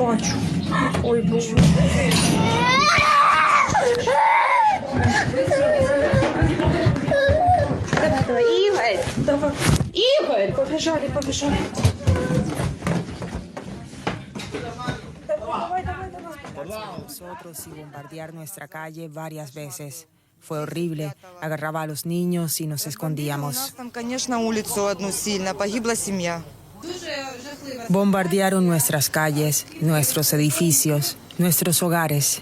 бачу. Ой, Боже. Давай, Игорь! Давай. Игорь! Побежали. Давай. Nosotros y bombardear nuestra calle varias veces. Fue horrible. Agarraba a los niños y nos escondíamos. Там, конечно, улицу одну сильно. Погибла семья. Bombardearon nuestras calles, nuestros edificios, nuestros hogares.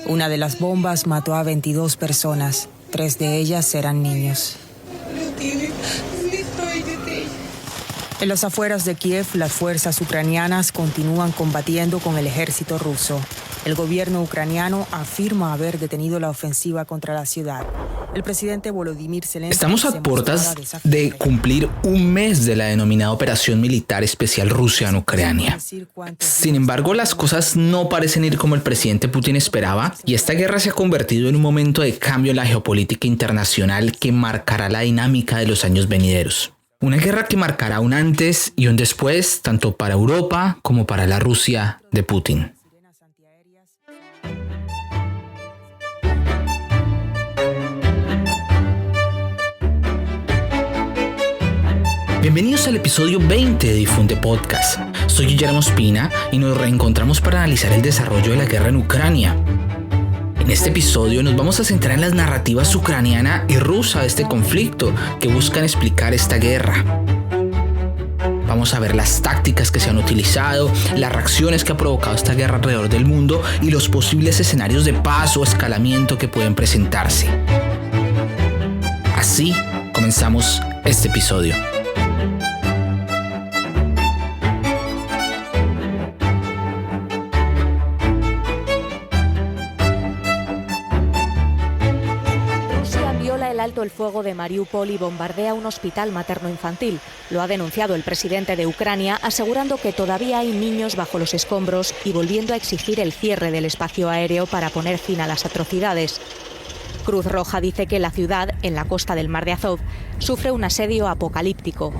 Una de las bombas mató a 22 personas. 3 de ellas eran niños. En las afueras de Kiev, las fuerzas ucranianas continúan combatiendo con el ejército ruso. El gobierno ucraniano afirma haber detenido la ofensiva contra la ciudad. El presidente Volodymyr Zelensky... Estamos a puertas de cumplir un mes de la denominada Operación Militar Especial Rusia en Ucrania. Sin embargo, las cosas no parecen ir como el presidente Putin esperaba y esta guerra se ha convertido en un momento de cambio en la geopolítica internacional que marcará la dinámica de los años venideros. Una guerra que marcará un antes y un después, tanto para Europa como para la Rusia de Putin. Bienvenidos al episodio 20 de Difunde Podcast. Soy Guillermo Espina y nos reencontramos para analizar el desarrollo de la guerra en Ucrania. En este episodio nos vamos a centrar en las narrativas ucraniana y rusa de este conflicto que buscan explicar esta guerra. Vamos a ver las tácticas que se han utilizado, las reacciones que ha provocado esta guerra alrededor del mundo y los posibles escenarios de paz o escalamiento que pueden presentarse. Así comenzamos este episodio. El alto el fuego de Mariupol y bombardea un hospital materno-infantil. Lo ha denunciado el presidente de Ucrania, asegurando que todavía hay niños bajo los escombros y volviendo a exigir el cierre del espacio aéreo para poner fin a las atrocidades. Cruz Roja dice que la ciudad, en la costa del Mar de Azov, sufre un asedio apocalíptico.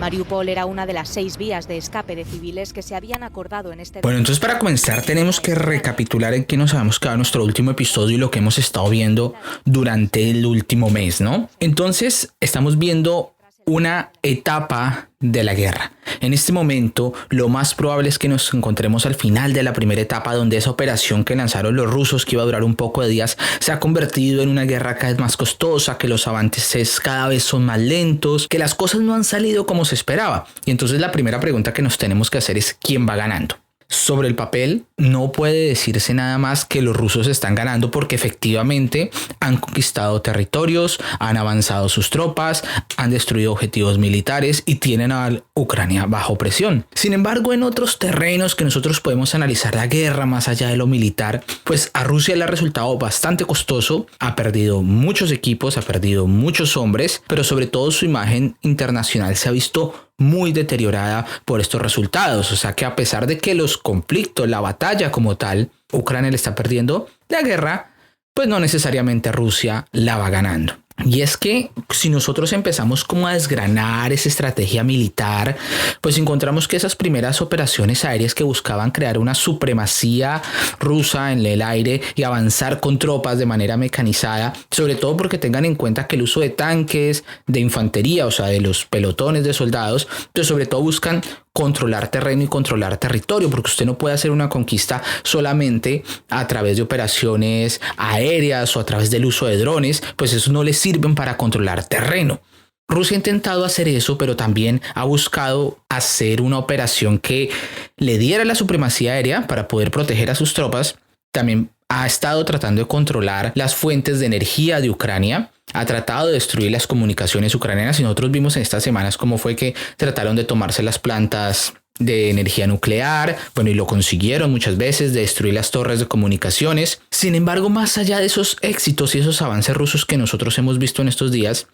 Mariupol era una de las 6 vías de escape de civiles que se habían acordado en este... Bueno, entonces para comenzar tenemos que recapitular en qué nos habíamos quedado en nuestro último episodio y lo que hemos estado viendo durante el último mes, ¿no? Entonces estamos viendo una etapa de la guerra. En este momento, lo más probable es que nos encontremos al final de la primera etapa, donde esa operación que lanzaron los rusos, que iba a durar un poco de días, se ha convertido en una guerra cada vez más costosa, que los avances cada vez son más lentos, que las cosas no han salido como se esperaba. Y entonces la primera pregunta que nos tenemos que hacer es ¿quién va ganando? Sobre el papel no puede decirse nada más que los rusos están ganando porque efectivamente han conquistado territorios, han avanzado sus tropas, han destruido objetivos militares y tienen a Ucrania bajo presión. Sin embargo, en otros terrenos que nosotros podemos analizar la guerra más allá de lo militar, pues a Rusia le ha resultado bastante costoso, ha perdido muchos equipos, ha perdido muchos hombres, pero sobre todo su imagen internacional se ha visto muy deteriorada por estos resultados. O sea que a pesar de que los conflictos, la batalla como tal, Ucrania le está perdiendo la guerra, pues no necesariamente Rusia la va ganando. Y es que si nosotros empezamos como a desgranar esa estrategia militar, pues encontramos que esas primeras operaciones aéreas que buscaban crear una supremacía rusa en el aire y avanzar con tropas de manera mecanizada, sobre todo porque tengan en cuenta que el uso de tanques, de infantería, o sea, de los pelotones de soldados, pues sobre todo buscan controlar terreno y controlar territorio, porque usted no puede hacer una conquista solamente a través de operaciones aéreas o a través del uso de drones, pues eso no le sirven para controlar terreno. Rusia ha intentado hacer eso, pero también ha buscado hacer una operación que le diera la supremacía aérea para poder proteger a sus tropas. También ha estado tratando de controlar las fuentes de energía de Ucrania. Ha tratado de destruir las comunicaciones ucranianas y nosotros vimos en estas semanas cómo fue que trataron de tomarse las plantas de energía nuclear, bueno, y lo consiguieron muchas veces, de destruir las torres de comunicaciones. Sin embargo, más allá de esos éxitos y esos avances rusos que nosotros hemos visto en estos días,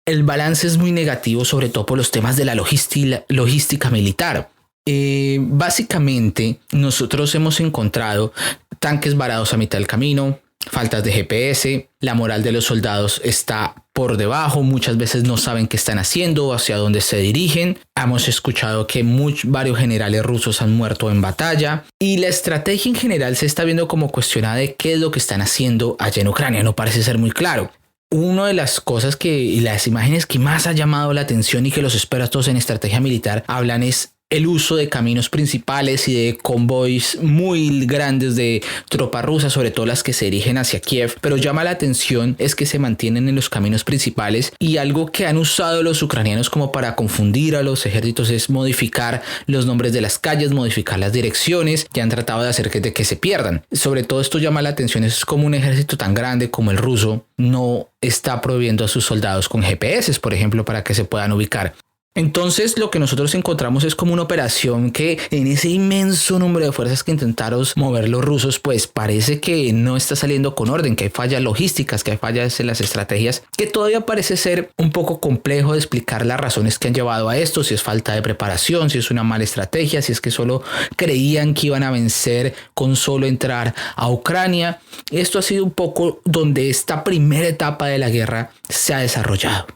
el balance es muy negativo, sobre todo por los temas de la logística militar. Básicamente, nosotros hemos encontrado tanques varados a mitad del camino, faltas de GPS, la moral de los soldados está por debajo, muchas veces no saben qué están haciendo, hacia dónde se dirigen. Hemos escuchado que varios generales rusos han muerto en batalla y la estrategia en general se está viendo como cuestionada de qué es lo que están haciendo allá en Ucrania. No parece ser muy claro. Una de las cosas y las imágenes que más ha llamado la atención y que los expertos en estrategia militar hablan es el uso de caminos principales y de convoys muy grandes de tropas rusas, sobre todo las que se dirigen hacia Kiev, pero llama la atención es que se mantienen en los caminos principales y algo que han usado los ucranianos como para confundir a los ejércitos es modificar los nombres de las calles, modificar las direcciones y han tratado de hacer que se pierdan. Sobre todo esto llama la atención, es como un ejército tan grande como el ruso no está prohibiendo a sus soldados con GPS, por ejemplo, para que se puedan ubicar. Entonces lo que nosotros encontramos es como una operación que en ese inmenso número de fuerzas que intentaron mover los rusos, pues parece que no está saliendo con orden, que hay fallas logísticas, que hay fallas en las estrategias, que todavía parece ser un poco complejo de explicar las razones que han llevado a esto, si es falta de preparación, si es una mala estrategia, si es que solo creían que iban a vencer con solo entrar a Ucrania. Esto ha sido un poco donde esta primera etapa de la guerra se ha desarrollado.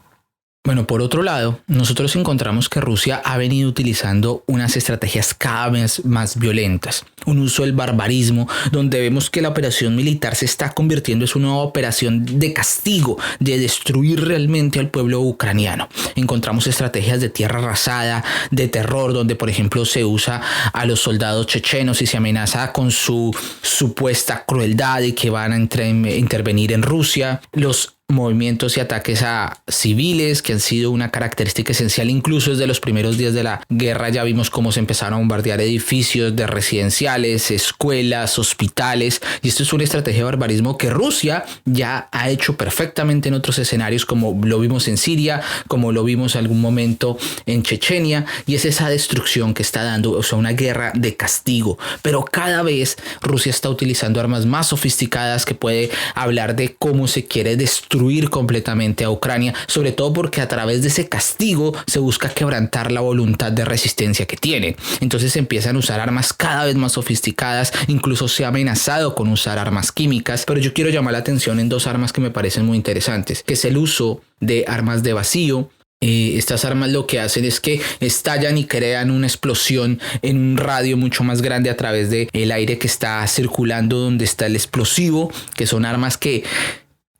Bueno, por otro lado, nosotros encontramos que Rusia ha venido utilizando unas estrategias cada vez más violentas. Un uso del barbarismo, donde vemos que la operación militar se está convirtiendo en una operación de castigo, de destruir realmente al pueblo ucraniano. Encontramos estrategias de tierra arrasada, de terror, donde por ejemplo se usa a los soldados chechenos y se amenaza con su supuesta crueldad y que van a intervenir en Rusia. Los movimientos y ataques a civiles que han sido una característica esencial incluso desde los primeros días de la guerra. Ya vimos cómo se empezaron a bombardear edificios de residenciales, escuelas, hospitales, y esto es una estrategia de barbarismo que Rusia ya ha hecho perfectamente en otros escenarios, como lo vimos en Siria, como lo vimos en algún momento en Chechenia, y es esa destrucción que está dando, o sea, una guerra de castigo. Pero cada vez Rusia está utilizando armas más sofisticadas, que puede hablar de cómo se quiere destruir completamente a Ucrania, sobre todo porque a través de ese castigo se busca quebrantar la voluntad de resistencia que tienen. Entonces se empiezan a usar armas cada vez más sofisticadas, incluso se ha amenazado con usar armas químicas, pero yo quiero llamar la atención en dos armas que me parecen muy interesantes, que es el uso de armas de vacío. Estas armas lo que hacen es que estallan y crean una explosión en un radio mucho más grande a través del aire que está circulando donde está el explosivo, que son armas que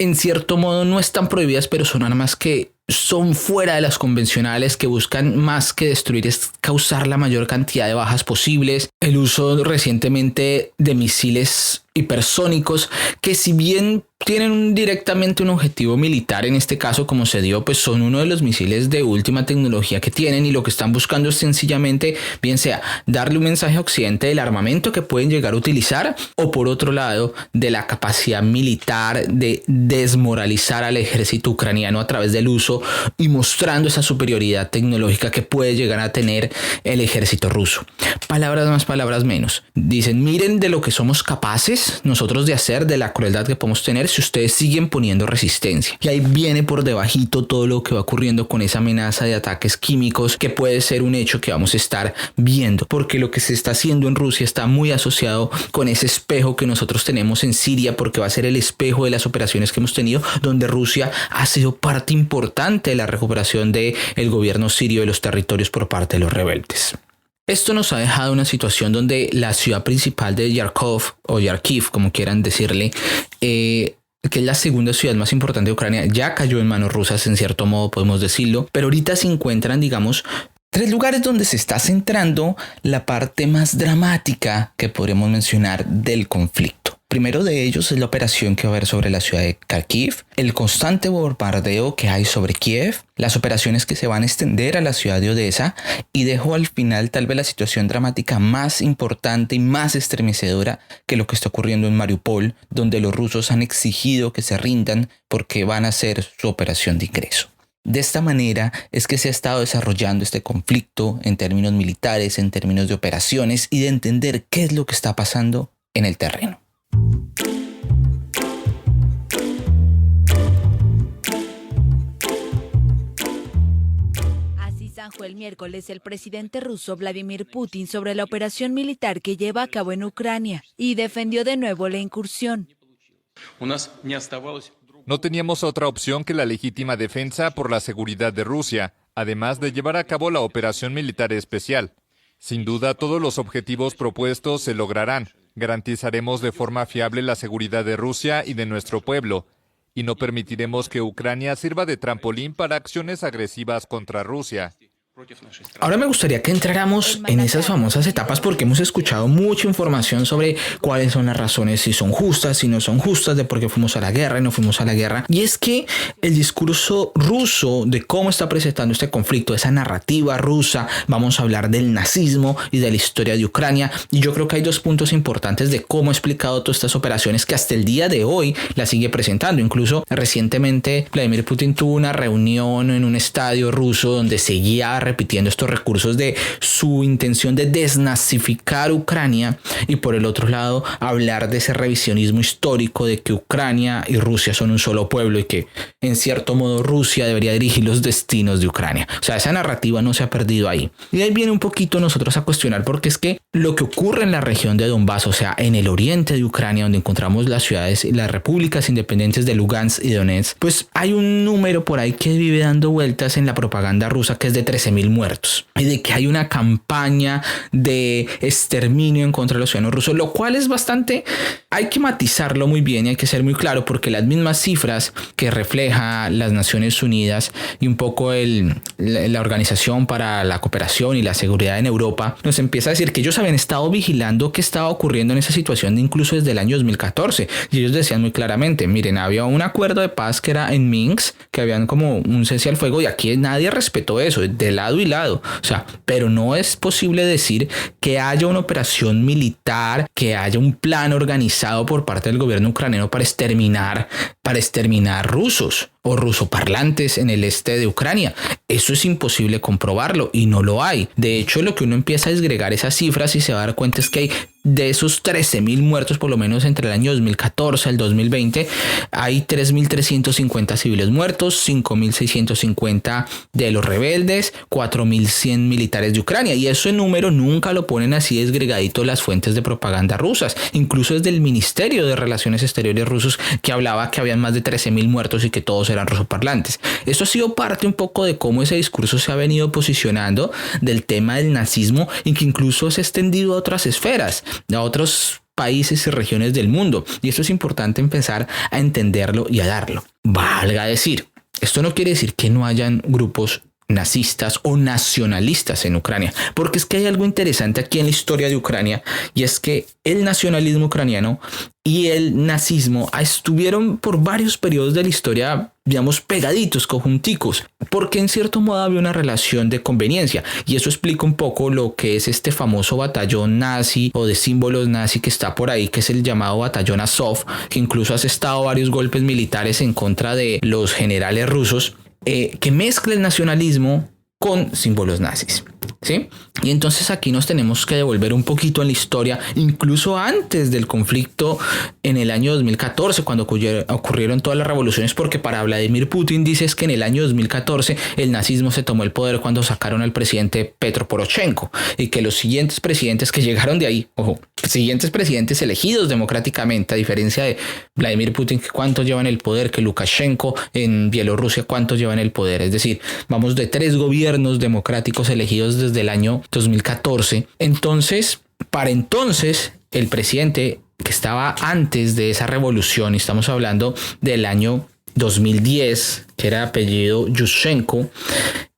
en cierto modo no están prohibidas, pero son armas que son fuera de las convencionales, que buscan más que destruir, es causar la mayor cantidad de bajas posibles. El uso recientemente de misiles hipersónicos, que si bien tienen directamente un objetivo militar, en este caso como se dio, pues son uno de los misiles de última tecnología que tienen, y lo que están buscando es sencillamente, bien sea darle un mensaje a Occidente del armamento que pueden llegar a utilizar, o por otro lado de la capacidad militar de desmoralizar al ejército ucraniano a través del uso y mostrando esa superioridad tecnológica que puede llegar a tener el ejército ruso. Palabras más, palabras menos. Dicen, miren de lo que somos capaces nosotros de hacer, de la crueldad que podemos tener si ustedes siguen poniendo resistencia. Y ahí viene por debajito todo lo que va ocurriendo con esa amenaza de ataques químicos, que puede ser un hecho que vamos a estar viendo, porque lo que se está haciendo en Rusia está muy asociado con ese espejo que nosotros tenemos en Siria, porque va a ser el espejo de las operaciones que hemos tenido, donde Rusia ha sido parte importante de la recuperación del gobierno sirio de los territorios por parte de los rebeldes. Esto nos ha dejado una situación donde la ciudad principal de Yarkov, o Yarkiv, como quieran decirle, que es la segunda ciudad más importante de Ucrania, ya cayó en manos rusas, en cierto modo podemos decirlo, pero ahorita se encuentran, digamos, tres lugares donde se está centrando la parte más dramática que podremos mencionar del conflicto. Primero de ellos es la operación que va a haber sobre la ciudad de Kharkiv, el constante bombardeo que hay sobre Kiev, las operaciones que se van a extender a la ciudad de Odessa, y dejo al final tal vez la situación dramática más importante y más estremecedora, que lo que está ocurriendo en Mariupol, donde los rusos han exigido que se rindan porque van a hacer su operación de ingreso. De esta manera es que se ha estado desarrollando este conflicto en términos militares, en términos de operaciones y de entender qué es lo que está pasando en el terreno. Así zanjó el miércoles el presidente ruso Vladimir Putin sobre la operación militar que lleva a cabo en Ucrania y defendió de nuevo la incursión. No teníamos otra opción que la legítima defensa por la seguridad de Rusia, además de llevar a cabo la operación militar especial. Sin duda, todos los objetivos propuestos se lograrán. Garantizaremos de forma fiable la seguridad de Rusia y de nuestro pueblo, y no permitiremos que Ucrania sirva de trampolín para acciones agresivas contra Rusia. Ahora me gustaría que entráramos en esas famosas etapas porque hemos escuchado mucha información sobre cuáles son las razones, si son justas, si no son justas, de por qué fuimos a la guerra y no fuimos a la guerra. Y es que el discurso ruso de cómo está presentando este conflicto, esa narrativa rusa, vamos a hablar del nazismo y de la historia de Ucrania. Y yo creo que hay dos puntos importantes de cómo ha explicado todas estas operaciones que hasta el día de hoy la sigue presentando. Incluso recientemente Vladimir Putin tuvo una reunión en un estadio ruso donde seguía repitiendo estos recursos de su intención de desnazificar Ucrania y por el otro lado hablar de ese revisionismo histórico de que Ucrania y Rusia son un solo pueblo y que en cierto modo Rusia debería dirigir los destinos de Ucrania. O sea, esa narrativa no se ha perdido ahí. Y ahí viene un poquito nosotros a cuestionar porque es que lo que ocurre en la región de Donbass, o sea, en el oriente de Ucrania, donde encontramos las ciudades y las repúblicas independientes de Lugansk y Donetsk, pues hay un número por ahí que vive dando vueltas en la propaganda rusa que es de 13.000 muertos y de que hay una campaña de exterminio en contra de los ciudadanos rusos, lo cual es bastante, hay que matizarlo muy bien y hay que ser muy claro porque las mismas cifras que refleja las Naciones Unidas y un poco la Organización para la Cooperación y la Seguridad en Europa nos empieza a decir que ellos habían estado vigilando qué estaba ocurriendo en esa situación incluso desde el año 2014 y ellos decían muy claramente, miren, había un acuerdo de paz que era en Minsk, que habían como un cese al fuego y aquí nadie respetó eso, de lado y lado, o sea, pero no es posible decir que haya una operación militar, que haya un plan organizado por parte del gobierno ucraniano para exterminar rusos o rusoparlantes en el este de Ucrania. Eso es imposible comprobarlo y no lo hay. De hecho, lo que uno empieza a disgregar esas cifras y se va a dar cuenta es que hay de esos 13.000 muertos, por lo menos entre el año 2014 al 2020, hay 3.350 civiles muertos, 5.650 de los rebeldes, 4.100 militares de Ucrania. Y ese número nunca lo ponen así desgregadito las fuentes de propaganda rusas. Incluso desde el Ministerio de Relaciones Exteriores rusos que hablaba que habían más de 13.000 muertos y que todos eran rusoparlantes. Esto ha sido parte un poco de cómo ese discurso se ha venido posicionando del tema del nazismo y que incluso se ha extendido a otras esferas, a otros países y regiones del mundo. Y esto es importante empezar a entenderlo y a darlo. Valga decir, esto no quiere decir que no hayan grupos nazistas o nacionalistas en Ucrania, porque es que hay algo interesante aquí en la historia de Ucrania y es que el nacionalismo ucraniano y el nazismo estuvieron por varios periodos de la historia, digamos, pegaditos, conjunticos, porque en cierto modo había una relación de conveniencia y eso explica un poco lo que es este famoso batallón nazi o de símbolos nazi que está por ahí, que es el llamado batallón Azov, que incluso ha asestado varios golpes militares en contra de los generales rusos, que mezcla el nacionalismo con símbolos nazis, ¿sí? Y entonces aquí nos tenemos que devolver un poquito en la historia, incluso antes del conflicto en el año 2014, cuando ocurrieron todas las revoluciones, porque para Vladimir Putin dices que en el año 2014 el nazismo se tomó el poder cuando sacaron al presidente Petro Poroshenko y que los siguientes presidentes que llegaron de ahí, ojo, siguientes presidentes elegidos democráticamente, a diferencia de Vladimir Putin, que cuántos llevan el poder, que Lukashenko en Bielorrusia, cuántos llevan el poder, es decir, vamos de 3 gobiernos democráticos elegidos desde el año 2014. Entonces, para entonces, el presidente que estaba antes de esa revolución, y estamos hablando del año 2010, que era apellido Yushchenko,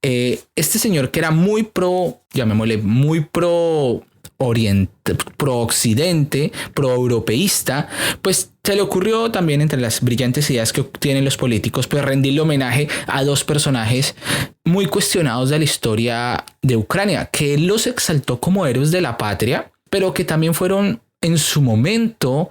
este señor que era muy llamémosle muy pro occidente, pro europeísta, pues se le ocurrió también, entre las brillantes ideas que tienen los políticos, pues rendirle homenaje a 2 personajes muy cuestionados de la historia de Ucrania, que él los exaltó como héroes de la patria, pero que también fueron en su momento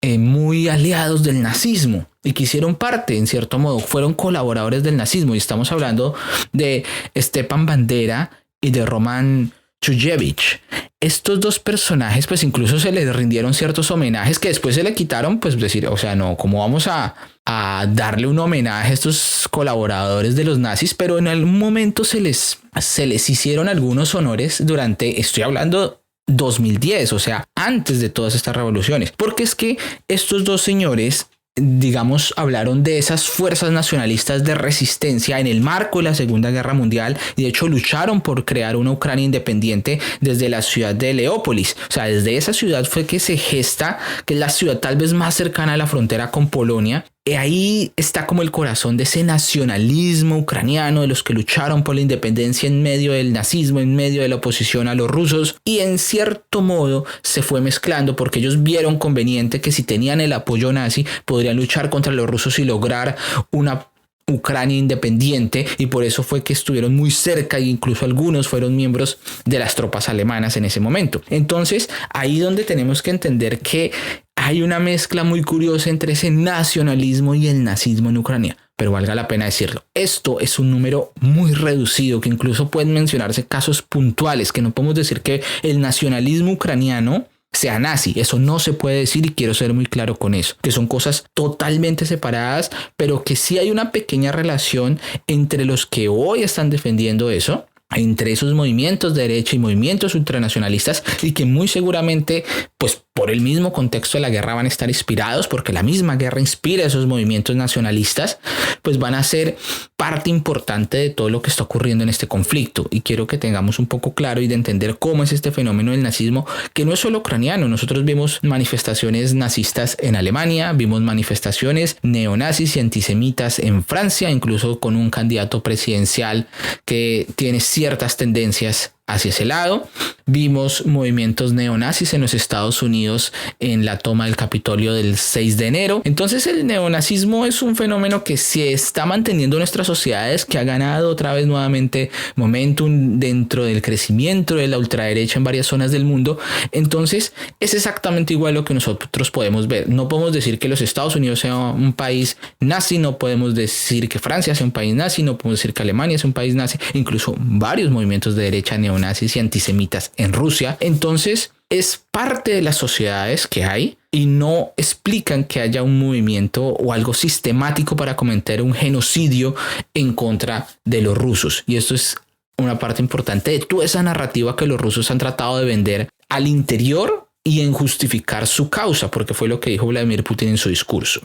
muy aliados del nazismo y que hicieron parte, en cierto modo, fueron colaboradores del nazismo. Y estamos hablando de Stepan Bandera y de Roman Chushevich. Estos 2 personajes, pues incluso se les rindieron ciertos homenajes que después se le quitaron, pues decir, o sea, no, ¿cómo vamos a darle un homenaje a estos colaboradores de los nazis? Pero en algún momento se les hicieron algunos honores durante, estoy hablando 2010, o sea, antes de todas estas revoluciones, porque es que estos 2 señores digamos, hablaron de esas fuerzas nacionalistas de resistencia en el marco de la Segunda Guerra Mundial y de hecho lucharon por crear una Ucrania independiente desde la ciudad de Leópolis. O sea, desde esa ciudad fue que se gesta, que es la ciudad tal vez más cercana a la frontera con Polonia. Y ahí está como el corazón de ese nacionalismo ucraniano, de los que lucharon por la independencia en medio del nazismo, en medio de la oposición a los rusos, y en cierto modo se fue mezclando porque ellos vieron conveniente que si tenían el apoyo nazi podrían luchar contra los rusos y lograr una Ucrania independiente, y por eso fue que estuvieron muy cerca e incluso algunos fueron miembros de las tropas alemanas en ese momento. Entonces ahí donde tenemos que entender que hay una mezcla muy curiosa entre ese nacionalismo y el nazismo en Ucrania. Pero valga la pena decirlo, esto es un número muy reducido, que incluso pueden mencionarse casos puntuales, que no podemos decir que el nacionalismo ucraniano sea nazi. Eso no se puede decir y quiero ser muy claro con eso, que son cosas totalmente separadas, pero que sí hay una pequeña relación entre los que hoy están defendiendo eso, entre esos movimientos de derecha y movimientos ultranacionalistas, y que muy seguramente, pues por el mismo contexto de la guerra van a estar inspirados, porque la misma guerra inspira a esos movimientos nacionalistas, pues van a ser parte importante de todo lo que está ocurriendo en este conflicto. Y quiero que tengamos un poco claro y de entender cómo es este fenómeno del nazismo, que no es solo ucraniano. Nosotros vimos manifestaciones nazistas en Alemania, vimos manifestaciones neonazis y antisemitas en Francia, incluso con un candidato presidencial que tiene ciertas tendencias hacia ese lado. Vimos movimientos neonazis en los Estados Unidos en la toma del Capitolio del 6 de enero. Entonces el neonazismo es un fenómeno que se está manteniendo en nuestras sociedades, que ha ganado otra vez nuevamente momentum dentro del crecimiento de la ultraderecha en varias zonas del mundo. Entonces es exactamente igual lo que nosotros podemos ver. No podemos decir que los Estados Unidos sea un país nazi, no podemos decir que Francia sea un país nazi, no podemos decir que Alemania sea un país nazi, incluso varios movimientos de derecha neonazis y antisemitas en Rusia. Entonces es parte de las sociedades que hay y no explican que haya un movimiento o algo sistemático para cometer un genocidio en contra de los rusos. Y esto es una parte importante de toda esa narrativa que los rusos han tratado de vender al interior y en justificar su causa, porque fue lo que dijo Vladimir Putin en su discurso.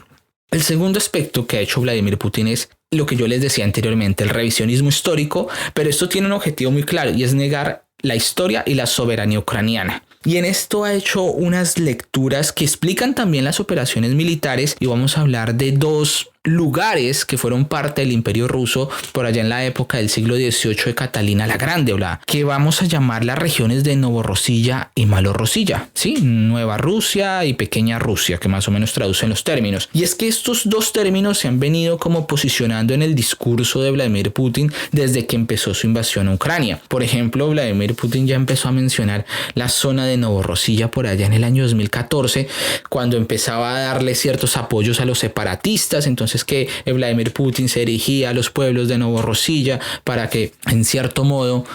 El segundo aspecto que ha hecho Vladimir Putin es lo que yo les decía anteriormente, el revisionismo histórico, pero esto tiene un objetivo muy claro y es negar la historia y la soberanía ucraniana. Y en esto ha hecho unas lecturas que explican también las operaciones militares, y vamos a hablar de dos lugares que fueron parte del Imperio Ruso por allá en la época del siglo XVIII de Catalina la Grande, que vamos a llamar las regiones de Novorosilla y Malorosilla, ¿sí? Nueva Rusia y Pequeña Rusia, que más o menos traducen los términos. Y es que estos dos términos se han venido como posicionando en el discurso de Vladimir Putin desde que empezó su invasión a Ucrania. Por ejemplo, Vladimir Putin ya empezó a mencionar la zona de Novorosilla por allá en el año 2014, cuando empezaba a darle ciertos apoyos a los separatistas. Entonces que Vladimir Putin se dirigía a los pueblos de Novorosilla para que en cierto modo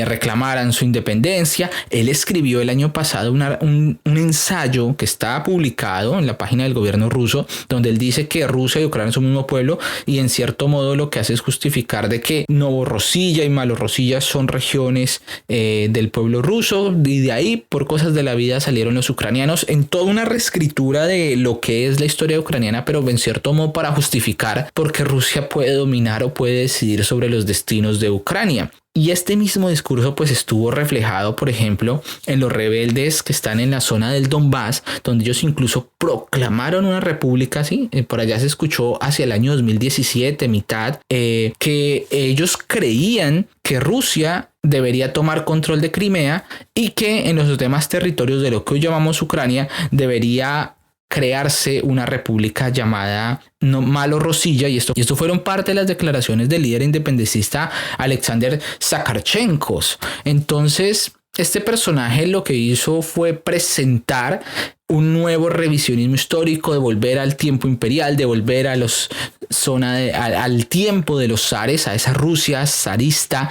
reclamaran su independencia. Él escribió el año pasado un ensayo que está publicado en la página del gobierno ruso, donde él dice que Rusia y Ucrania son un mismo pueblo, y en cierto modo lo que hace es justificar de que Novorosilla y Malorosilla son regiones del pueblo ruso, y de ahí por cosas de la vida salieron los ucranianos, en toda una reescritura de lo que es la historia ucraniana, pero en cierto modo para justificar por qué Rusia puede dominar o puede decidir sobre los destinos de Ucrania. Y este mismo discurso pues estuvo reflejado, por ejemplo, en los rebeldes que están en la zona del Donbass, donde ellos incluso proclamaron una república, ¿sí? Por allá se escuchó hacia el año 2017, mitad, que ellos creían que Rusia debería tomar control de Crimea y que en los demás territorios de lo que hoy llamamos Ucrania debería crearse una república llamada Malorosilla, y esto fueron parte de las declaraciones del líder independentista Alexander Zakarchenko. Entonces este personaje lo que hizo fue presentar un nuevo revisionismo histórico, de volver al tiempo imperial, de volver a al tiempo de los zares, a esa Rusia zarista.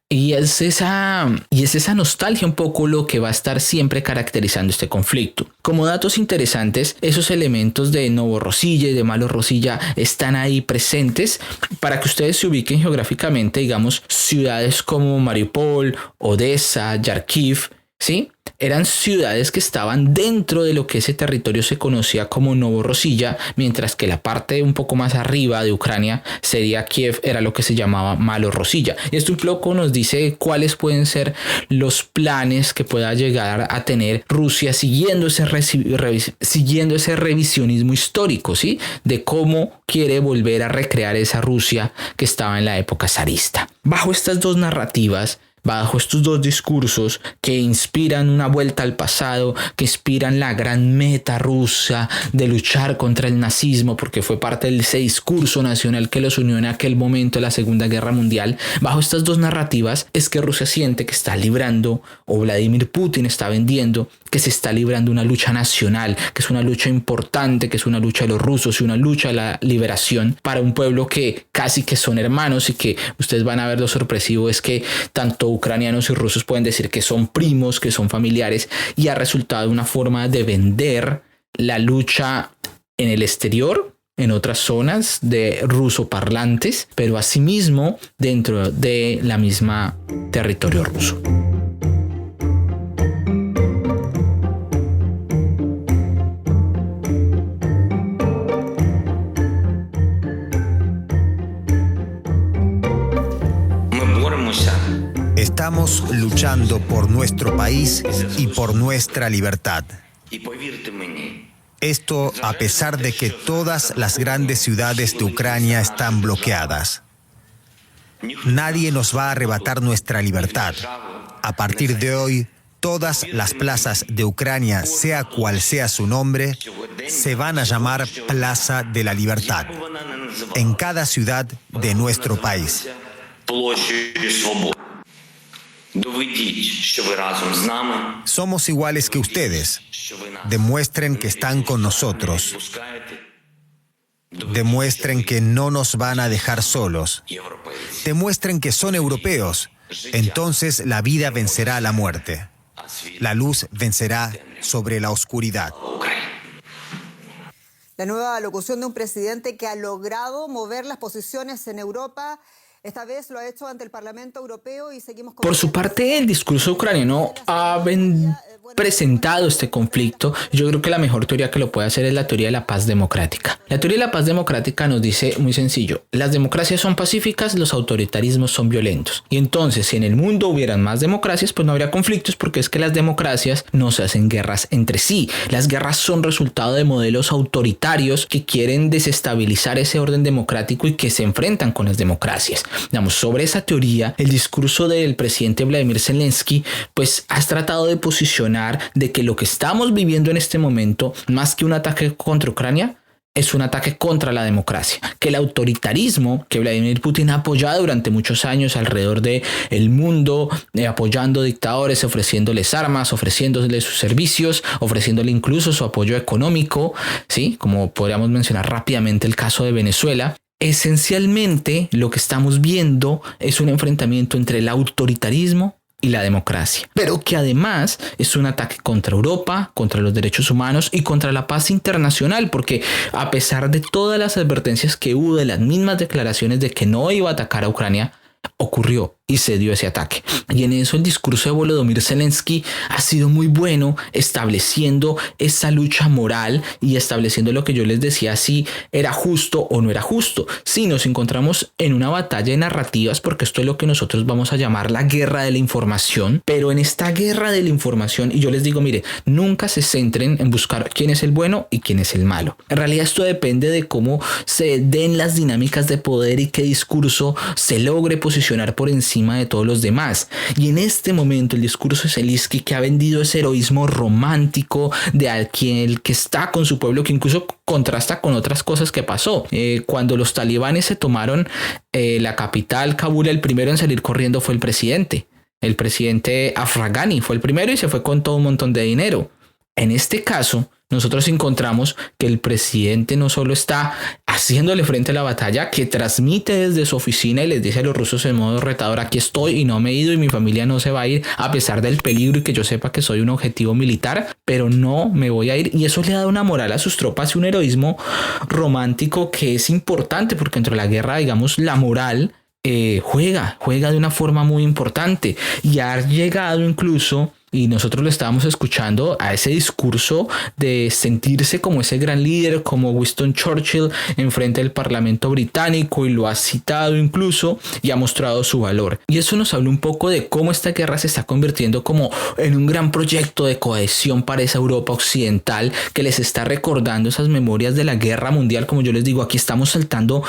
Y es esa nostalgia un poco lo que va a estar siempre caracterizando este conflicto. Como datos interesantes, esos elementos de Novorosilla y de Malorosilla están ahí presentes para que ustedes se ubiquen geográficamente. Digamos, ciudades como Mariupol, Odessa, Yarkiv ¿sí? Eran ciudades que estaban dentro de lo que ese territorio se conocía como Novorossiya, mientras que la parte un poco más arriba de Ucrania sería Kiev, era lo que se llamaba Malorossiya. Y esto un poco nos dice cuáles pueden ser los planes que pueda llegar a tener Rusia siguiendo ese revisionismo histórico, ¿sí? De cómo quiere volver a recrear esa Rusia que estaba en la época zarista. Bajo estas dos narrativas, bajo estos dos discursos que inspiran una vuelta al pasado, que inspiran la gran meta rusa de luchar contra el nazismo, porque fue parte de ese discurso nacional que los unió en aquel momento de la Segunda Guerra Mundial, bajo estas dos narrativas es que Rusia siente que está librando, o Vladimir Putin está vendiendo, que se está librando una lucha nacional, que es una lucha importante, que es una lucha de los rusos y una lucha de la liberación para un pueblo que casi que son hermanos, y que ustedes van a ver lo sorpresivo es que tanto ucranianos y rusos pueden decir que son primos, que son familiares, y ha resultado una forma de vender la lucha en el exterior, en otras zonas de rusoparlantes, pero asimismo dentro de la misma territorio ruso. Estamos luchando por nuestro país y por nuestra libertad. Esto a pesar de que todas las grandes ciudades de Ucrania están bloqueadas. Nadie nos va a arrebatar nuestra libertad. A partir de hoy, todas las plazas de Ucrania, sea cual sea su nombre, se van a llamar Plaza de la Libertad, en cada ciudad de nuestro país. Somos iguales que ustedes. Demuestren que están con nosotros. Demuestren que no nos van a dejar solos. Demuestren que son europeos. Entonces la vida vencerá a la muerte. La luz vencerá sobre la oscuridad. La nueva alocución de un presidente que ha logrado mover las posiciones en Europa. Esta vez lo ha hecho ante el Parlamento Europeo y seguimos... Por su parte, el discurso ucraniano ha presentado este conflicto. Yo creo que la mejor teoría que lo puede hacer es la teoría de la paz democrática. La teoría de la paz democrática nos dice muy sencillo: las democracias son pacíficas, los autoritarismos son violentos. Y entonces, si en el mundo hubieran más democracias, pues no habría conflictos, porque es que las democracias no se hacen guerras entre sí. Las guerras son resultado de modelos autoritarios que quieren desestabilizar ese orden democrático y que se enfrentan con las democracias. Digamos, sobre esa teoría, el discurso del presidente Vladimir Zelensky pues ha tratado de posicionar de que lo que estamos viviendo en este momento, más que un ataque contra Ucrania, es un ataque contra la democracia, que el autoritarismo que Vladimir Putin ha apoyado durante muchos años alrededor del mundo, apoyando dictadores, ofreciéndoles armas, ofreciéndoles sus servicios, ofreciéndole incluso su apoyo económico, ¿sí? Como podríamos mencionar rápidamente el caso de Venezuela. Esencialmente lo que estamos viendo es un enfrentamiento entre el autoritarismo y la democracia, pero que además es un ataque contra Europa, contra los derechos humanos y contra la paz internacional, porque a pesar de todas las advertencias que hubo, de las mismas declaraciones de que no iba a atacar a Ucrania, ocurrió y se dio ese ataque. Y en eso el discurso de Volodymyr Zelensky ha sido muy bueno, estableciendo esa lucha moral y estableciendo lo que yo les decía, si era justo o no era justo. Si nos encontramos en una batalla de narrativas, porque esto es lo que nosotros vamos a llamar la guerra de la información, pero en esta guerra de la información, y yo les digo, mire, nunca se centren en buscar quién es el bueno y quién es el malo. En realidad esto depende de cómo se den las dinámicas de poder y qué discurso se logre posicionar por encima de todos los demás. Y en este momento el discurso de Zelensky, que ha vendido ese heroísmo romántico de aquel que está con su pueblo, que incluso contrasta con otras cosas que pasó. Cuando los talibanes se tomaron la capital, Kabul, el primero en salir corriendo fue el presidente. El presidente Ashraf Ghani fue el primero y se fue con todo un montón de dinero. En este caso, nosotros encontramos que el presidente no solo está haciéndole frente a la batalla, que transmite desde su oficina y les dice a los rusos en modo retador: aquí estoy y no me he ido y mi familia no se va a ir a pesar del peligro y que yo sepa que soy un objetivo militar, pero no me voy a ir. Y eso le ha dado una moral a sus tropas y un heroísmo romántico que es importante, porque dentro de la guerra, digamos, la moral juega de una forma muy importante, y ha llegado incluso y nosotros lo estábamos escuchando a ese discurso de sentirse como ese gran líder, como Winston Churchill enfrente del Parlamento británico, y lo ha citado incluso y ha mostrado su valor. Y eso nos habla un poco de cómo esta guerra se está convirtiendo como en un gran proyecto de cohesión para esa Europa occidental que les está recordando esas memorias de la guerra mundial. Como yo les digo, aquí estamos saltando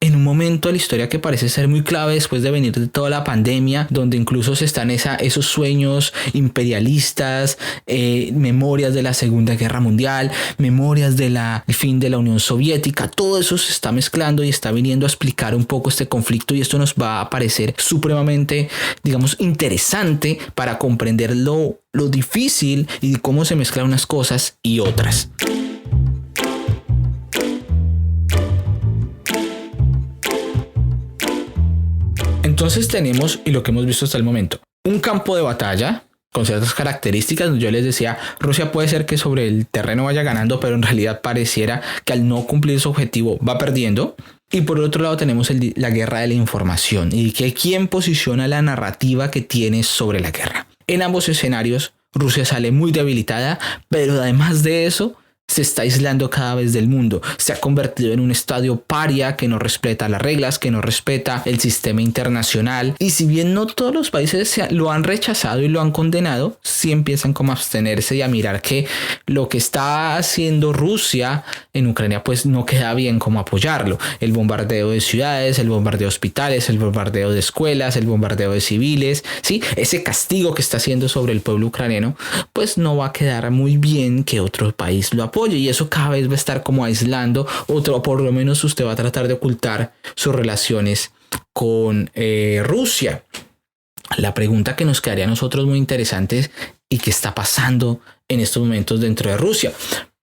en un momento de la historia que parece ser muy clave después de venir de toda la pandemia, donde incluso se están esos sueños imperialistas, memorias de la Segunda Guerra Mundial, memorias del fin de la Unión Soviética. Todo eso se está mezclando y está viniendo a explicar un poco este conflicto, y esto nos va a parecer supremamente, digamos, interesante para comprender lo difícil y cómo se mezclan unas cosas y otras. Entonces tenemos, y lo que hemos visto hasta el momento, un campo de batalla con ciertas características. Yo les decía, Rusia puede ser que sobre el terreno vaya ganando, pero en realidad pareciera que al no cumplir su objetivo va perdiendo. Y por otro lado tenemos la guerra de la información, y que quién posiciona la narrativa que tiene sobre la guerra. En ambos escenarios, Rusia sale muy debilitada, pero además de eso, se está aislando cada vez del mundo. Se ha convertido en un estadio paria que no respeta las reglas, que no respeta el sistema internacional. Y si bien no todos los países lo han rechazado y lo han condenado, sí empiezan como a abstenerse y a mirar que lo que está haciendo Rusia en Ucrania pues no queda bien como apoyarlo. El bombardeo de ciudades, el bombardeo de hospitales, el bombardeo de escuelas, el bombardeo de civiles, ¿sí? Ese castigo que está haciendo sobre el pueblo ucraniano, pues no va a quedar muy bien que otro país lo apoye. Y eso cada vez va a estar como aislando, o por lo menos usted va a tratar de ocultar sus relaciones con Rusia. La pregunta que nos quedaría a nosotros muy interesante es: ¿y qué está pasando en estos momentos dentro de Rusia?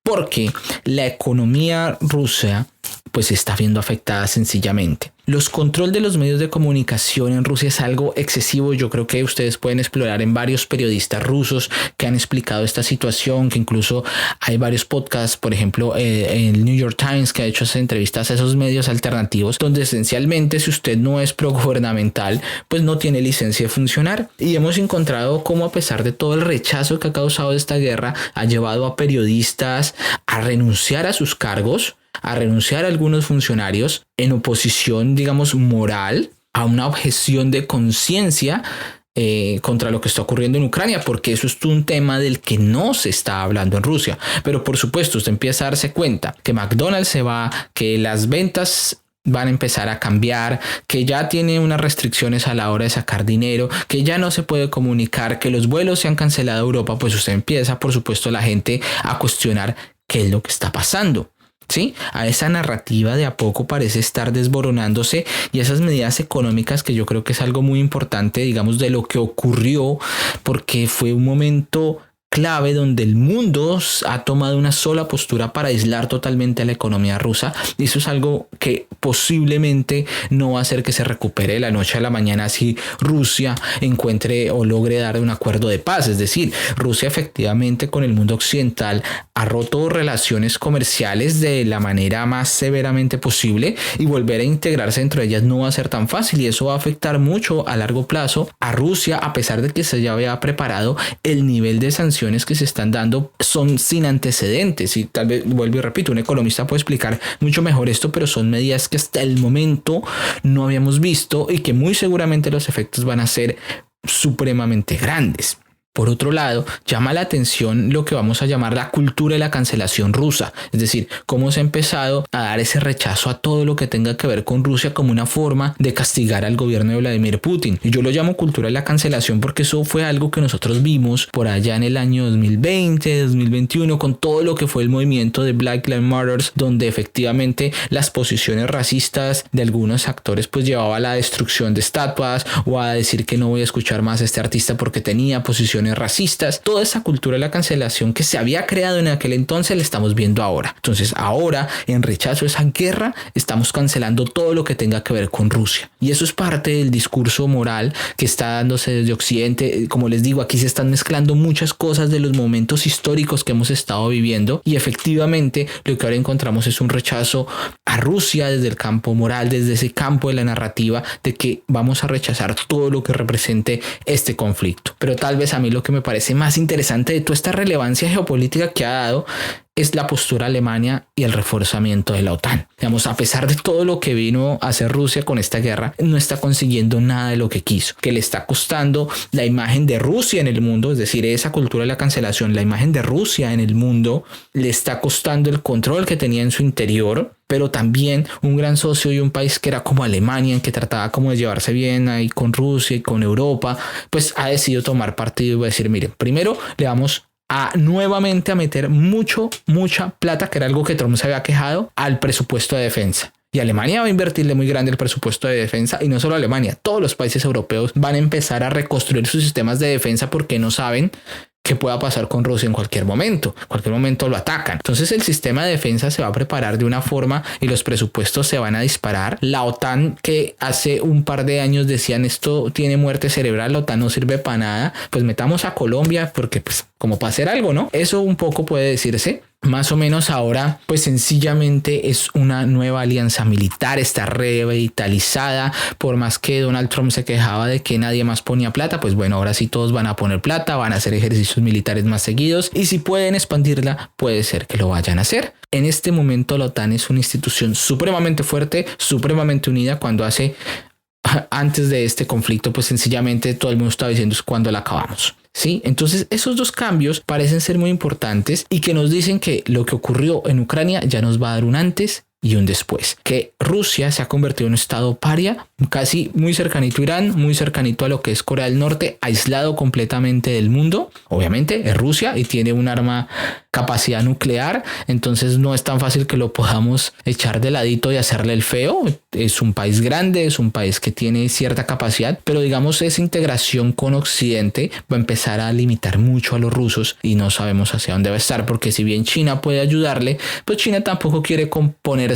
Porque la economía rusa pues se está viendo afectada sencillamente. Los controles de los medios de comunicación en Rusia es algo excesivo. Yo creo que ustedes pueden explorar en varios periodistas rusos que han explicado esta situación, que incluso hay varios podcasts, por ejemplo, el New York Times, que ha hecho esas entrevistas a esos medios alternativos, donde esencialmente si usted no es progubernamental, pues no tiene licencia de funcionar. Y hemos encontrado cómo, a pesar de todo el rechazo que ha causado esta guerra, ha llevado a periodistas a renunciar a sus cargos, a renunciar a algunos funcionarios en oposición, digamos, moral, a una objeción de conciencia contra lo que está ocurriendo en Ucrania, porque eso es un tema del que no se está hablando en Rusia. Pero por supuesto, usted empieza a darse cuenta que McDonald's se va, que las ventas van a empezar a cambiar, que ya tiene unas restricciones a la hora de sacar dinero, que ya no se puede comunicar, que los vuelos se han cancelado a Europa. Pues usted empieza, por supuesto, la gente a cuestionar qué es lo que está pasando. ¿Sí? A esa narrativa de a poco parece estar desboronándose, y esas medidas económicas, que yo creo que es algo muy importante, digamos, de lo que ocurrió, porque fue un momento clave donde el mundo ha tomado una sola postura para aislar totalmente a la economía rusa, y eso es algo que posiblemente no va a hacer que se recupere de la noche a la mañana si Rusia encuentre o logre dar un acuerdo de paz. Es decir, Rusia efectivamente con el mundo occidental ha roto relaciones comerciales de la manera más severamente posible, y volver a integrarse dentro de ellas no va a ser tan fácil, y eso va a afectar mucho a largo plazo a Rusia, a pesar de que se ya había preparado. El nivel de sanciones que se están dando son sin antecedentes, y tal vez, vuelvo y repito, un economista puede explicar mucho mejor esto, pero son medidas que hasta el momento no habíamos visto, y que muy seguramente los efectos van a ser supremamente grandes. Por otro lado, llama la atención lo que vamos a llamar la cultura de la cancelación rusa, es decir, cómo se ha empezado a dar ese rechazo a todo lo que tenga que ver con Rusia como una forma de castigar al gobierno de Vladimir Putin. Y yo lo llamo cultura de la cancelación porque eso fue algo que nosotros vimos por allá en el año 2020, 2021, con todo lo que fue el movimiento de Black Lives Matter, donde efectivamente las posiciones racistas de algunos actores pues llevaba a la destrucción de estatuas, o a decir que no voy a escuchar más a este artista porque tenía posiciones racistas. Toda esa cultura de la cancelación que se había creado en aquel entonces la estamos viendo ahora. Entonces ahora, en rechazo a esa guerra, estamos cancelando todo lo que tenga que ver con Rusia, y eso es parte del discurso moral que está dándose desde Occidente. Como les digo, aquí se están mezclando muchas cosas de los momentos históricos que hemos estado viviendo, y efectivamente lo que ahora encontramos es un rechazo a Rusia desde el campo moral, desde ese campo de la narrativa de que vamos a rechazar todo lo que represente este conflicto. Pero tal vez a mí lo que me parece más interesante de toda esta relevancia geopolítica que ha dado es la postura de Alemania y el reforzamiento de la OTAN. Digamos, a pesar de todo lo que vino a hacer Rusia con esta guerra, no está consiguiendo nada de lo que quiso, que le está costando la imagen de Rusia en el mundo, es decir, esa cultura de la cancelación, la imagen de Rusia en el mundo, le está costando el control que tenía en su interior, pero también un gran socio y un país que era como Alemania, en que trataba como de llevarse bien ahí con Rusia y con Europa, pues ha decidido tomar partido y va a decir, miren, primero le vamos nuevamente a meter mucha plata, que era algo que Trump se había quejado, al presupuesto de defensa. Y Alemania va a invertirle muy grande el presupuesto de defensa, y no solo Alemania, todos los países europeos van a empezar a reconstruir sus sistemas de defensa porque no saben qué pueda pasar con Rusia en cualquier momento. En cualquier momento lo atacan. Entonces el sistema de defensa se va a preparar de una forma y los presupuestos se van a disparar. La OTAN, que hace un par de años decían esto tiene muerte cerebral, la OTAN no sirve para nada, pues metamos a Colombia porque pues como para hacer algo, ¿no? Eso un poco puede decirse. Más o menos ahora, pues sencillamente es una nueva alianza militar, está revitalizada. Por más que Donald Trump se quejaba de que nadie más ponía plata, pues bueno, ahora sí todos van a poner plata, van a hacer ejercicios militares más seguidos y si pueden expandirla, puede ser que lo vayan a hacer. En este momento la OTAN es una institución supremamente fuerte, supremamente unida. Cuando antes de este conflicto, pues sencillamente todo el mundo estaba diciendo es cuando la acabamos. Sí, entonces esos dos cambios parecen ser muy importantes y que nos dicen que lo que ocurrió en Ucrania ya nos va a dar un antes y un después, que Rusia se ha convertido en un estado paria, casi muy cercanito a Irán, muy cercanito a lo que es Corea del Norte, aislado completamente del mundo. Obviamente es Rusia y tiene un arma capacidad nuclear, entonces no es tan fácil que lo podamos echar de ladito y hacerle el feo. Es un país grande, es un país que tiene cierta capacidad, pero digamos esa integración con Occidente va a empezar a limitar mucho a los rusos y no sabemos hacia dónde va a estar, porque si bien China puede ayudarle, pues China tampoco quiere ponerse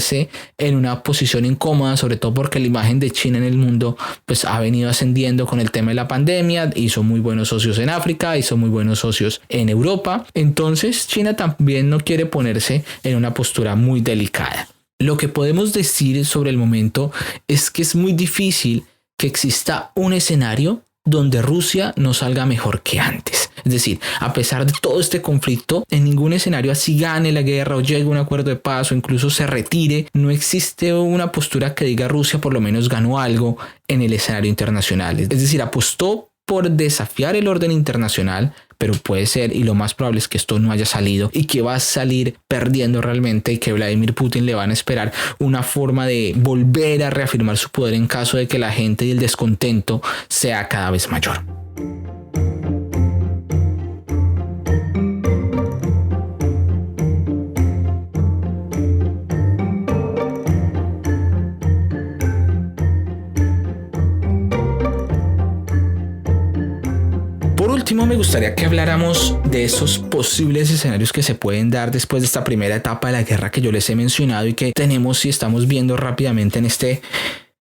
en una posición incómoda, sobre todo porque la imagen de China en el mundo pues ha venido ascendiendo con el tema de la pandemia, hizo muy buenos socios en África, hizo muy buenos socios en Europa, entonces China también no quiere ponerse en una postura muy delicada. Lo que podemos decir sobre el momento es que es muy difícil que exista un escenario donde Rusia no salga mejor que antes. Es decir, a pesar de todo este conflicto, en ningún escenario así gane la guerra o llegue a un acuerdo de paz o incluso se retire, no existe una postura que diga Rusia por lo menos ganó algo en el escenario internacional. Es decir, apostó por desafiar el orden internacional, pero puede ser, y lo más probable es que esto no haya salido y que va a salir perdiendo realmente y que Vladimir Putin le van a esperar una forma de volver a reafirmar su poder en caso de que la gente y el descontento sea cada vez mayor. Por último, me gustaría que habláramos de esos posibles escenarios que se pueden dar después de esta primera etapa de la guerra que yo les he mencionado y que tenemos y estamos viendo rápidamente en este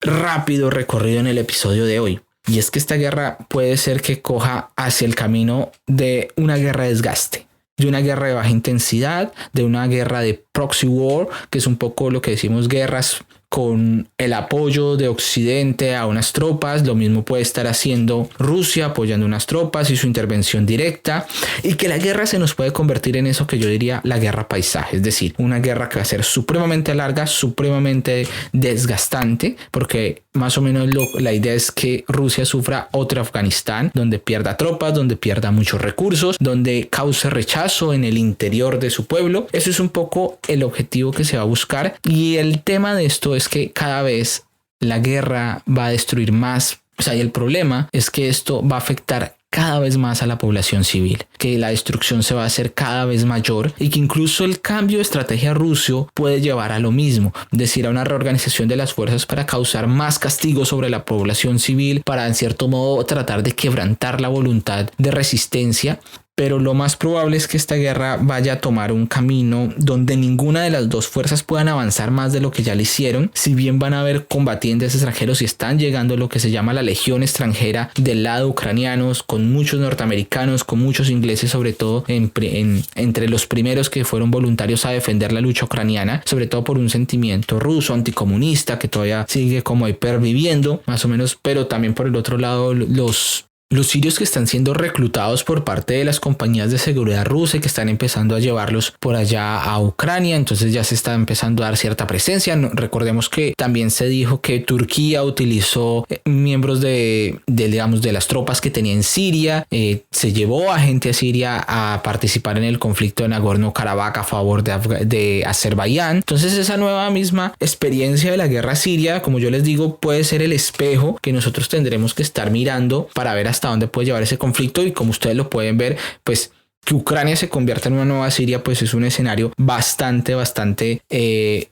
rápido recorrido en el episodio de hoy. Y es que esta guerra puede ser que coja hacia el camino de una guerra de desgaste, de una guerra de baja intensidad, de una guerra de proxy war, que es un poco lo que decimos guerras con el apoyo de Occidente a unas tropas. Lo mismo puede estar haciendo Rusia apoyando unas tropas y su intervención directa, y que la guerra se nos puede convertir en eso que yo diría la guerra paisaje, es decir, una guerra que va a ser supremamente larga, supremamente desgastante, porque más o menos la idea es que Rusia sufra otro Afganistán, donde pierda tropas, donde pierda muchos recursos, donde cause rechazo en el interior de su pueblo. Eso es un poco el objetivo que se va a buscar, y el tema de esto es que cada vez la guerra va a destruir más. Y el problema es que esto va a afectar cada vez más a la población civil, que la destrucción se va a hacer cada vez mayor y que incluso el cambio de estrategia ruso puede llevar a lo mismo, es decir, a una reorganización de las fuerzas para causar más castigo sobre la población civil, para en cierto modo tratar de quebrantar la voluntad de resistencia. Pero lo más probable es que esta guerra vaya a tomar un camino donde ninguna de las dos fuerzas puedan avanzar más de lo que ya le hicieron. Si bien van a haber combatientes extranjeros y están llegando lo que se llama la legión extranjera del lado ucranianos, con muchos norteamericanos, con muchos ingleses, sobre todo entre los primeros que fueron voluntarios a defender la lucha ucraniana, sobre todo por un sentimiento ruso anticomunista que todavía sigue como hiperviviendo, más o menos, pero también por el otro lado los los sirios que están siendo reclutados por parte de las compañías de seguridad rusa y que están empezando a llevarlos por allá a Ucrania. Entonces ya se está empezando a dar cierta presencia. Recordemos que también se dijo que Turquía utilizó miembros de las tropas que tenía en Siria. Se llevó a gente a Siria a participar en el conflicto de Nagorno-Karabaj a favor de Azerbaiyán. Entonces esa nueva misma experiencia de la guerra siria, como yo les digo, puede ser el espejo que nosotros tendremos que estar mirando para ver hasta dónde puede llevar ese conflicto. Y como ustedes lo pueden ver, pues que Ucrania se convierta en una nueva Siria, pues es un escenario bastante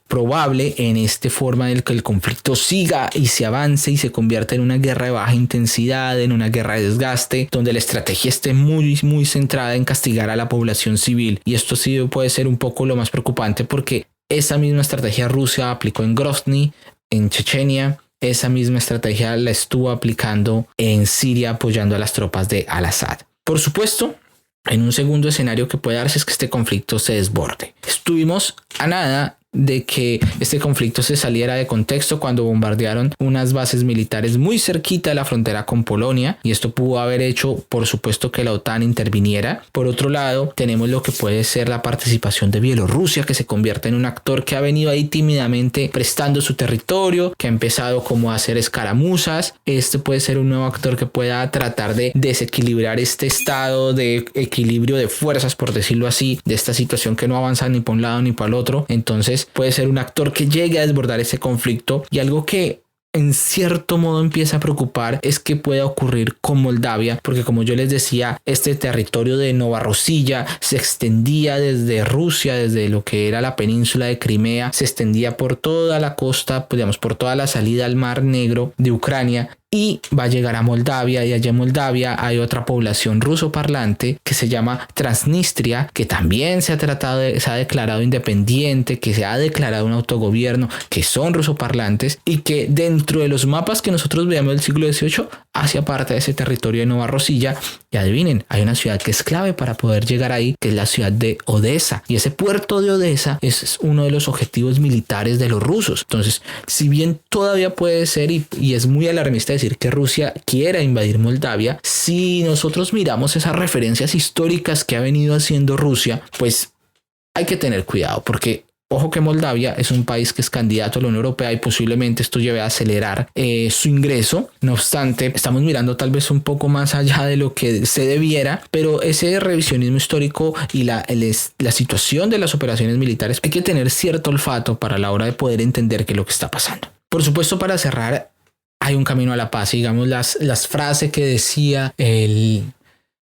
probable en esta forma en el que el conflicto siga y se avance y se convierta en una guerra de baja intensidad, en una guerra de desgaste, donde la estrategia esté muy centrada en castigar a la población civil. Y esto sí puede ser un poco lo más preocupante, porque esa misma estrategia Rusia aplicó en Grozny, en Chechenia. Esa misma estrategia la estuvo aplicando en Siria apoyando a las tropas de Al-Assad. Por supuesto, en un segundo escenario que puede darse es que este conflicto se desborde. Estuvimos a nada de que este conflicto se saliera de contexto cuando bombardearon unas bases militares muy cerquita de la frontera con Polonia, y esto pudo haber hecho, por supuesto, que la OTAN interviniera. Por otro lado, tenemos lo que puede ser la participación de Bielorrusia, que se convierte en un actor que ha venido ahí tímidamente prestando su territorio, que ha empezado como a hacer escaramuzas. Este puede ser un nuevo actor que pueda tratar de desequilibrar este estado de equilibrio de fuerzas, por decirlo así, de esta situación que no avanza ni para un lado ni para el otro. Entonces puede ser un actor que llegue a desbordar ese conflicto. Y algo que en cierto modo empieza a preocupar es que pueda ocurrir con Moldavia, porque como yo les decía, este territorio de Novorosilla se extendía desde Rusia, desde lo que era la península de Crimea, se extendía por toda la costa, digamos, por toda la salida al Mar Negro de Ucrania, y va a llegar a Moldavia. Y allá en Moldavia hay otra población rusoparlante que se llama Transnistria, que también se ha declarado independiente, que se ha declarado un autogobierno, que son rusoparlantes y que dentro de los mapas que nosotros veamos del siglo XVIII hacia parte de ese territorio de Novorosilla. Y adivinen, hay una ciudad que es clave para poder llegar ahí, que es la ciudad de Odessa, y ese puerto de Odessa es uno de los objetivos militares de los rusos. Entonces, si bien todavía puede ser y es muy alarmista decir que Rusia quiera invadir Moldavia, si nosotros miramos esas referencias históricas que ha venido haciendo Rusia, pues hay que tener cuidado, porque ojo que Moldavia es un país que es candidato a la Unión Europea y posiblemente esto lleve a acelerar su ingreso. No obstante, estamos mirando tal vez un poco más allá de lo que se debiera, pero ese revisionismo histórico y la situación de las operaciones militares, hay que tener cierto olfato para la hora de poder entender qué es lo que está pasando. Por supuesto, para cerrar, hay un camino a la paz. Digamos, las frases que decía el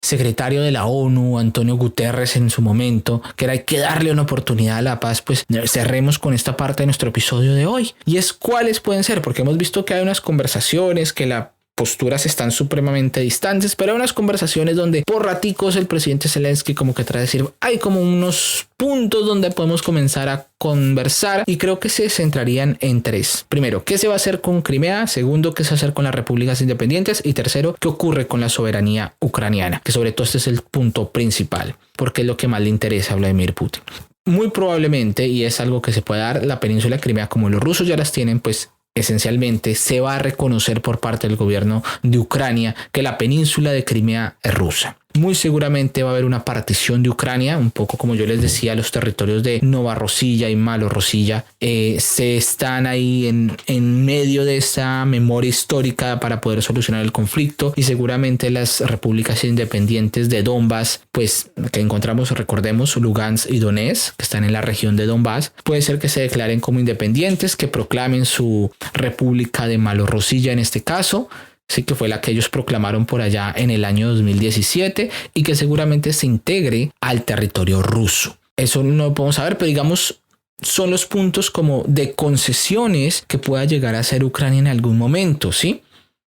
secretario de la ONU, Antonio Guterres, en su momento, que era hay que darle una oportunidad a la paz, pues cerremos con esta parte de nuestro episodio de hoy. Y es cuáles pueden ser, porque hemos visto que hay unas conversaciones que las posturas están supremamente distantes, pero hay unas conversaciones donde por raticos el presidente Zelensky como que trae a decir, hay como unos puntos donde podemos comenzar a conversar, y creo que se centrarían en tres. Primero, ¿qué se va a hacer con Crimea? Segundo, ¿qué se va a hacer con las repúblicas independientes? Y tercero, ¿qué ocurre con la soberanía ucraniana? Que sobre todo este es el punto principal, porque es lo que más le interesa a Vladimir Putin. Muy probablemente, y es algo que se puede dar, la península de Crimea, como los rusos ya las tienen, pues esencialmente se va a reconocer por parte del gobierno de Ucrania que la península de Crimea es rusa. Muy seguramente va a haber una partición de Ucrania, un poco como yo les decía, los territorios de Novorosilla y Malorosilla se están ahí en medio de esa memoria histórica para poder solucionar el conflicto, y seguramente las repúblicas independientes de Donbass, pues que encontramos, recordemos, Lugansk y Donetsk, que están en la región de Donbass, puede ser que se declaren como independientes, que proclamen su república de Malorosilla en este caso. Sí, que fue la que ellos proclamaron por allá en el año 2017, y que seguramente se integre al territorio ruso. Eso no lo podemos saber, pero digamos son los puntos como de concesiones que pueda llegar a ser Ucrania en algún momento, ¿sí?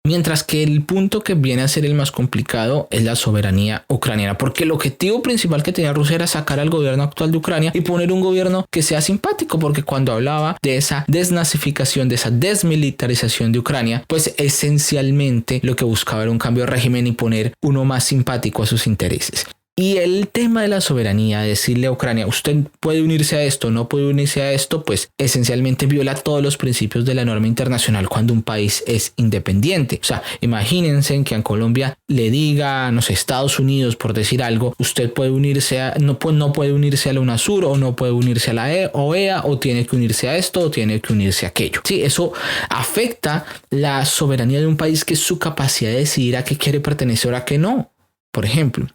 Mientras que el punto que viene a ser el más complicado es la soberanía ucraniana, porque el objetivo principal que tenía Rusia era sacar al gobierno actual de Ucrania y poner un gobierno que sea simpático, porque cuando hablaba de esa desnazificación, de esa desmilitarización de Ucrania, pues esencialmente lo que buscaba era un cambio de régimen y poner uno más simpático a sus intereses. Y el tema de la soberanía, decirle a Ucrania, usted puede unirse a esto, no puede unirse a esto, pues esencialmente viola todos los principios de la norma internacional cuando un país es independiente. O sea, imagínense que en Colombia le diga, no sé, Estados Unidos, por decir algo, usted puede unirse a, no puede unirse a la UNASUR o no puede unirse a la OEA o tiene que unirse a esto o tiene que unirse a aquello. Sí, eso afecta la soberanía de un país, que es su capacidad de decidir a qué quiere pertenecer o a qué no. Por ejemplo,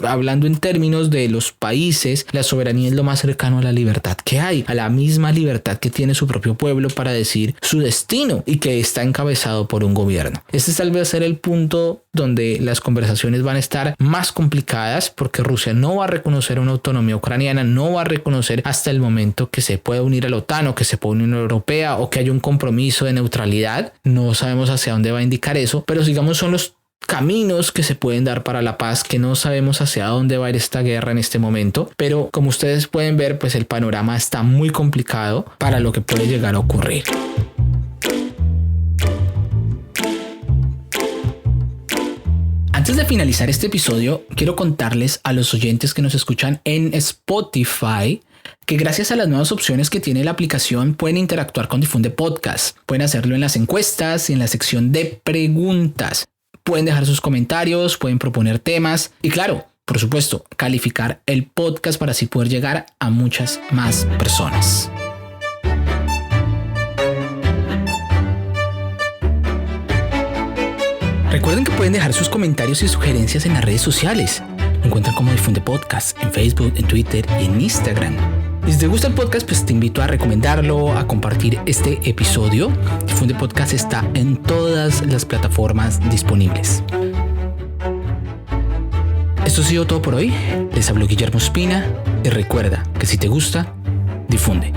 hablando en términos de los países, la soberanía es lo más cercano a la libertad que hay, a la misma libertad que tiene su propio pueblo para decidir su destino y que está encabezado por un gobierno. Este tal vez ser el punto donde las conversaciones van a estar más complicadas, porque Rusia no va a reconocer una autonomía ucraniana, no va a reconocer hasta el momento que se pueda unir a la OTAN o que se pueda unir a la Unión Europea o que haya un compromiso de neutralidad. No sabemos hacia dónde va a indicar eso, pero digamos son los caminos que se pueden dar para la paz, que no sabemos hacia dónde va a ir esta guerra en este momento, pero como ustedes pueden ver, pues el panorama está muy complicado para lo que puede llegar a ocurrir. Antes de finalizar este episodio, quiero contarles a los oyentes que nos escuchan en Spotify que gracias a las nuevas opciones que tiene la aplicación pueden interactuar con Difunde Podcast. Pueden hacerlo en las encuestas y en la sección de preguntas. Pueden dejar sus comentarios, pueden proponer temas y claro, por supuesto, calificar el podcast para así poder llegar a muchas más personas. Recuerden que pueden dejar sus comentarios y sugerencias en las redes sociales. Lo encuentran como Difunde Podcast en Facebook, en Twitter y en Instagram. Y si te gusta el podcast, pues te invito a recomendarlo, a compartir este episodio. Difunde Podcast está en todas las plataformas disponibles. Esto ha sido todo por hoy. Les habló Guillermo Espina y recuerda que si te gusta, difunde.